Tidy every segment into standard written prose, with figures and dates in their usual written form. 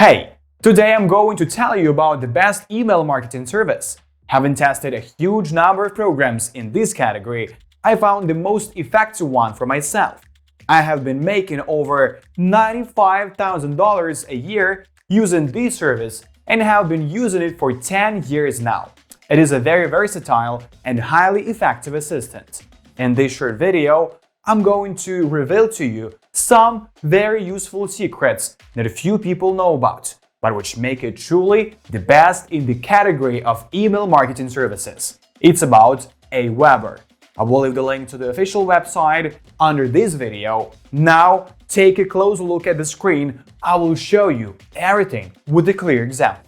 Hey, today I'm going to tell you about the best email marketing service. Having tested a huge number of programs in this category, I found the most effective one for myself. I have been making over $95,000 a year using this service and have been using it for 10 years now. It is a very versatile and highly effective assistant. In this short video, I'm going to reveal to you some very useful secrets that few people know about, but which make it truly the best in the category of email marketing services. It's about Aweber. I will leave the link to the official website under this video. Now, take a close look at the screen. I will show you everything with a clear example.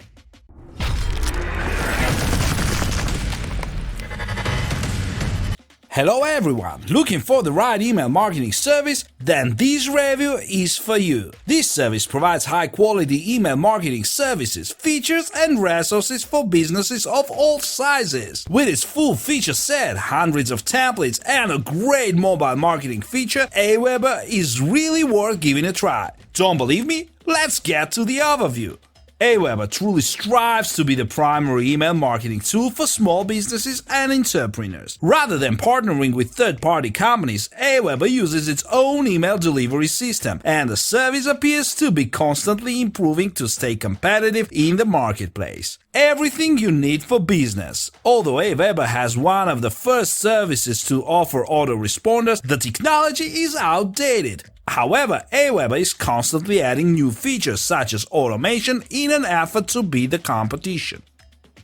Hello everyone! Looking for the right email marketing service? Then this review is for you. This service provides high-quality email marketing services, features and resources for businesses of all sizes. With its full feature set, hundreds of templates and a great mobile marketing feature, Aweber is really worth giving a try. Don't believe me? Let's get to the overview. Aweber truly strives to be the primary email marketing tool for small businesses and entrepreneurs. Rather than partnering with third-party companies, Aweber uses its own email delivery system, and the service appears to be constantly improving to stay competitive in the marketplace. Everything you need for business. Although Aweber has one of the first services to offer autoresponders, the technology is outdated. However, Aweber is constantly adding new features such as automation in an effort to beat the competition.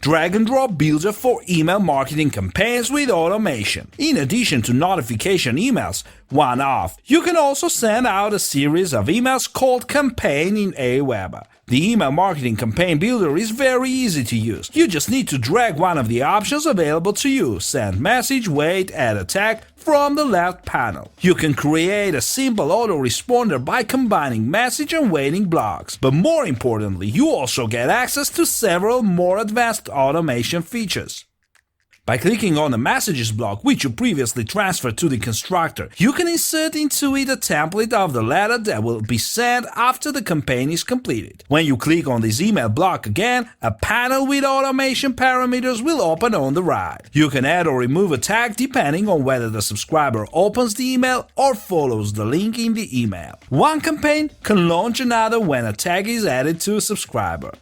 Drag-and-drop builder for email marketing campaigns with automation. In addition to notification emails, one-off, you can also send out a series of emails called campaign in Aweber. The email marketing campaign builder is very easy to use. You just need to drag one of the options available to you: send message, wait, add a tag, from the left panel. You can create a simple autoresponder by combining message and waiting blocks. But more importantly, you also get access to several more advanced automation features. By clicking on the messages block, which you previously transferred to the constructor, you can insert into it a template of the letter that will be sent after the campaign is completed. When you click on this email block again, a panel with automation parameters will open on the right. You can add or remove a tag depending on whether the subscriber opens the email or follows the link in the email. One campaign can launch another when a tag is added to a subscriber.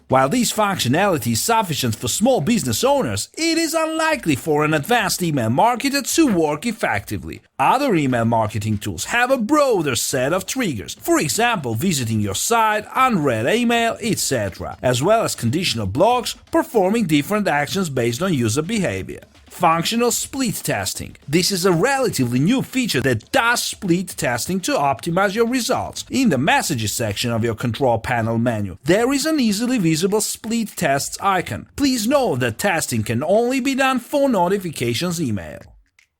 While this functionality is sufficient for small business owners, it is unlikely for an advanced email marketer to work effectively. Other email marketing tools have a broader set of triggers, for example, visiting your site, unread email, etc., as well as conditional blocks performing different actions based on user behavior. Functional split testing. This is a relatively new feature that does split testing to optimize your results. In the messages section of your control panel menu, there is an easily visible split tests icon. Please note that testing can only be done for notifications email.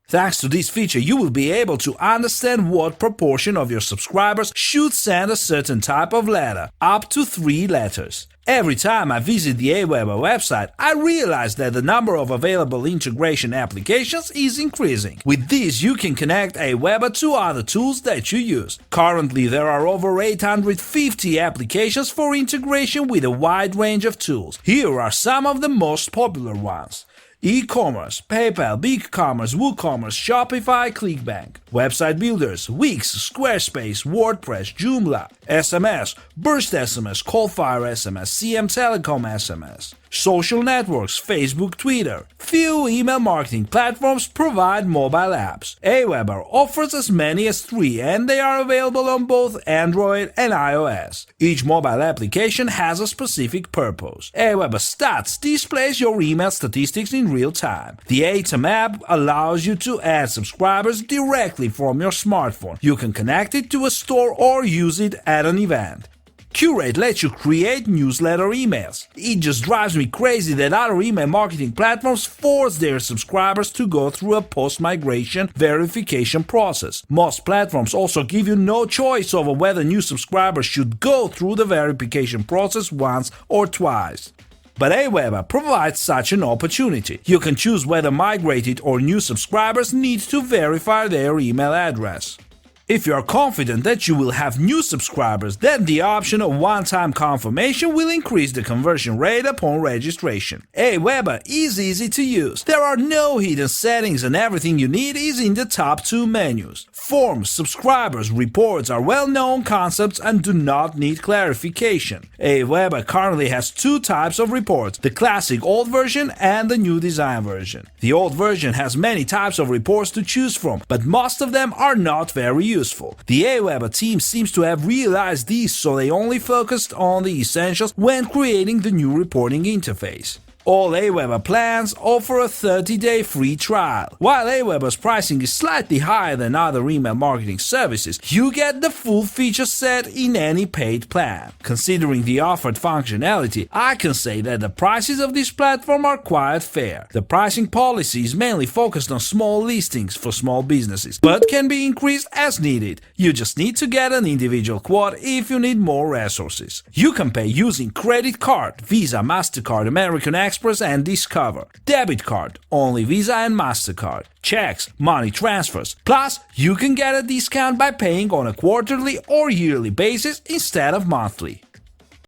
Thanks to this feature, you will be able to understand what proportion of your subscribers should send a certain type of letter, up to 3 letters. Every time I visit the Aweber website, I realize that the number of available integration applications is increasing. With this, you can connect Aweber to other tools that you use. Currently, there are over 850 applications for integration with a wide range of tools. Here are some of the most popular ones: e-commerce, PayPal, BigCommerce, WooCommerce, Shopify, ClickBank, website builders, Wix, Squarespace, WordPress, Joomla, SMS, Burst SMS, Callfire SMS, CM Telecom SMS. Social networks, Facebook, Twitter. Few email marketing platforms provide mobile apps. Aweber offers as many as 3, and they are available on both Android and iOS. Each mobile application has a specific purpose. Aweber Stats displays your email statistics in real time. The ATOM app allows you to add subscribers directly from your smartphone. You can connect it to a store or use it at an event. Curate lets you create newsletter emails. It just drives me crazy that other email marketing platforms force their subscribers to go through a post-migration verification process. Most platforms also give you no choice over whether new subscribers should go through the verification process once or twice. But Aweber provides such an opportunity. You can choose whether migrated or new subscribers need to verify their email address. If you are confident that you will have new subscribers, then the option of one-time confirmation will increase the conversion rate upon registration. Aweber is easy to use. There are no hidden settings and everything you need is in the top two menus. Forms, subscribers, reports are well-known concepts and do not need clarification. Aweber currently has two types of reports, the classic old version and the new design version. The old version has many types of reports to choose from, but most of them are not very useful. The Aweber team seems to have realized this, so they only focused on the essentials when creating the new reporting interface. All Aweber plans offer a 30-day free trial. While Aweber's pricing is slightly higher than other email marketing services, you get the full feature set in any paid plan. Considering the offered functionality, I can say that the prices of this platform are quite fair. The pricing policy is mainly focused on small listings for small businesses, but can be increased as needed. You just need to get an individual quote if you need more resources. You can pay using credit card, Visa, MasterCard, American Express, and Discover. Debit card, only Visa and MasterCard. Checks, money transfers. Plus, you can get a discount by paying on a quarterly or yearly basis instead of monthly.